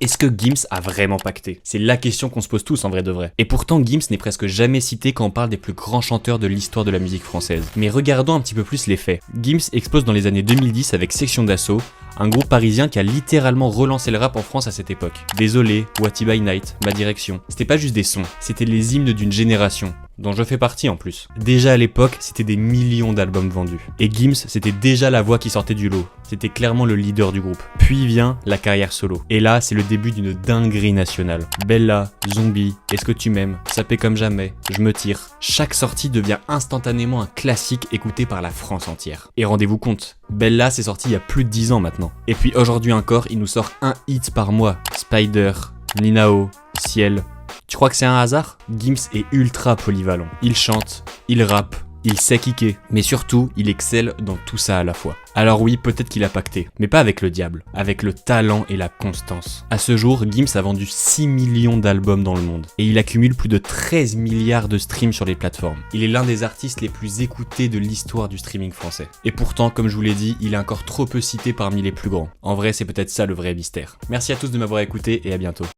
Est-ce que Gims a vraiment pacté? C'est la question qu'on se pose tous en vrai de vrai. Et pourtant Gims n'est presque jamais cité quand on parle des plus grands chanteurs de l'histoire de la musique française. Mais regardons un petit peu plus les faits. Gims explose dans les années 2010 avec Section d'Assaut, un groupe parisien qui a littéralement relancé le rap en France à cette époque. Désolé, What by Night, Ma Direction. C'était pas juste des sons, c'était les hymnes d'une génération, dont je fais partie en plus. Déjà à l'époque, c'était des millions d'albums vendus. Et Gims, c'était déjà la voix qui sortait du lot. C'était clairement le leader du groupe. Puis vient la carrière solo. Et là, c'est le début d'une dinguerie nationale. Bella, Zombie, Est-ce que tu m'aimes, Sapé comme jamais, Je me tire. Chaque sortie devient instantanément un classique écouté par la France entière. Et rendez-vous compte, Bella s'est sorti il y a plus de 10 ans maintenant. Et puis aujourd'hui encore, il nous sort un hit par mois. Spider, Ninao, Ciel. Tu crois que c'est un hasard? Gims est ultra polyvalent. Il chante, il rappe, il sait kicker, mais surtout, il excelle dans tout ça à la fois. Alors oui, peut-être qu'il a pacté, mais pas avec le diable, avec le talent et la constance. À ce jour, Gims a vendu 6 millions d'albums dans le monde, et il accumule plus de 13 milliards de streams sur les plateformes. Il est l'un des artistes les plus écoutés de l'histoire du streaming français. Et pourtant, comme je vous l'ai dit, il est encore trop peu cité parmi les plus grands. En vrai, c'est peut-être ça le vrai mystère. Merci à tous de m'avoir écouté et à bientôt.